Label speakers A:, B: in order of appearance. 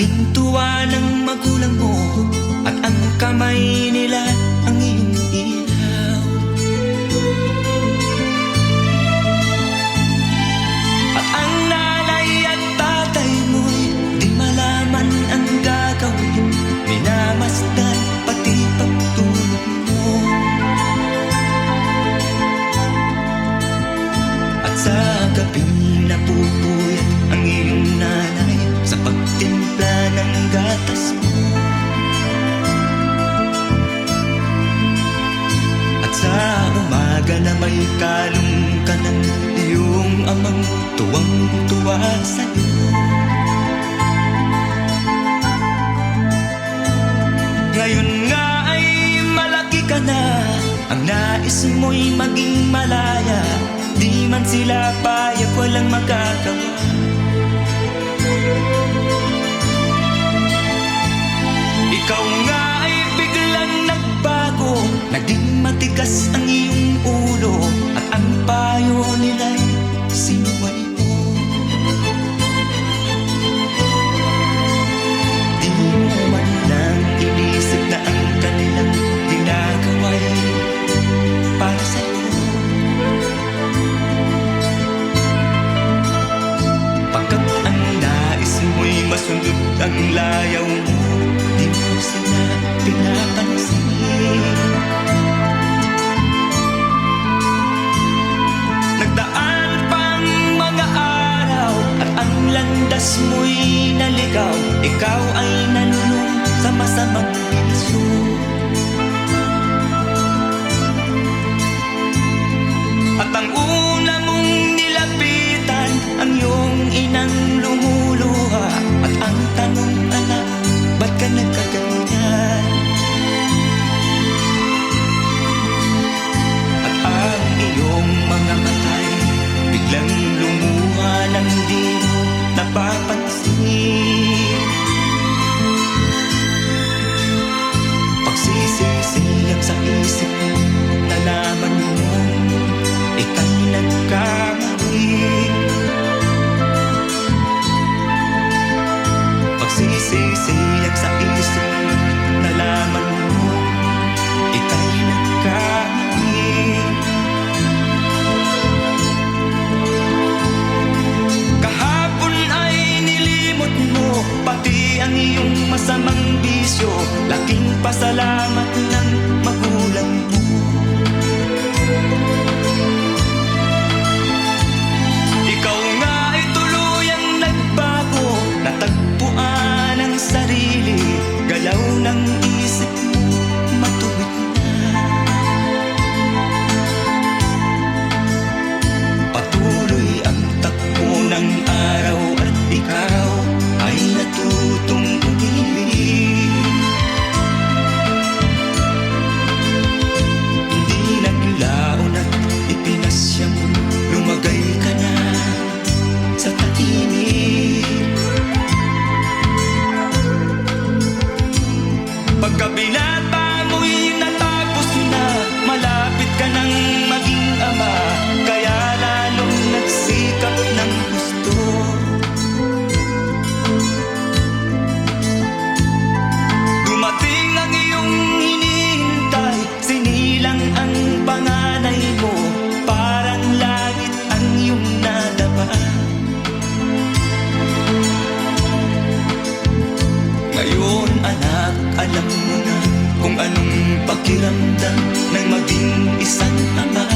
A: Laking tuwa ng magulang mo at ang kamay nila ang iyong ilaw. At ang nanay at tatay mo'y di malaman ang gagawin, minamasdan pati pagtulog mo. At sa gabing napupuyat ang iyong nanay sa pagtimpla ng gatas mo. At sa umaga na may kalong ka ng iyong amang tuwang-tuwa sa'yo. Ngayon nga ay malaki ka na, ang nais mo'y maging malaya. Di man sila payag, walang magagawa. Ikaw nga ay biglang nagbago, naging matigas ang iyong ulo, at ang payo nila'y sinuway mo. Di mo man lang inisip na ang kanilang ginagawa'y para sa'yo. Pagkat ang nais mo'y masunod ang layaw mo, di mo sila pinapansin. Nagdaan pang mga araw at ang landas mo'y naligaw. Ikaw ay nanulong sa masamang bisyo. At ang una mong nilapitan ang iyong inang lumuluha. At ang tanong, anak, ba't ka nagkaganyan? At ang iyong mga matay biglang lumuha nang di mo napapansin. Pagsisisiyang sa isip mo, nalaman mo ika'y nagkamali. Pagsisisiyang sa isip mo, nalaman mo ika'y nagkamali. Kahapon ay nilimot mo pati ang iyong masamang bisyo. Laking pasalamat ng magulang mo. Ikaw nga ay tuluyang nagbago, natagpuan ang sarili, galaw ng isip mo matuwid na. Patuloy ang takbo ng araw at ikaw ay natutong umibig. Hindi naglaon at ipinasya mo, lumagay ka na sa tahimik. Pagkabinata mo'y natapos na, malapit ka nang maging ama, kaya lalong nagsikap ng gusto. Dumating ang iyong hinihintay, sinilang ang panganay mo, parang langit ang iyong nadama. Ngayon anak, alam mo na kung anong pakiramdam ng maging isang ama.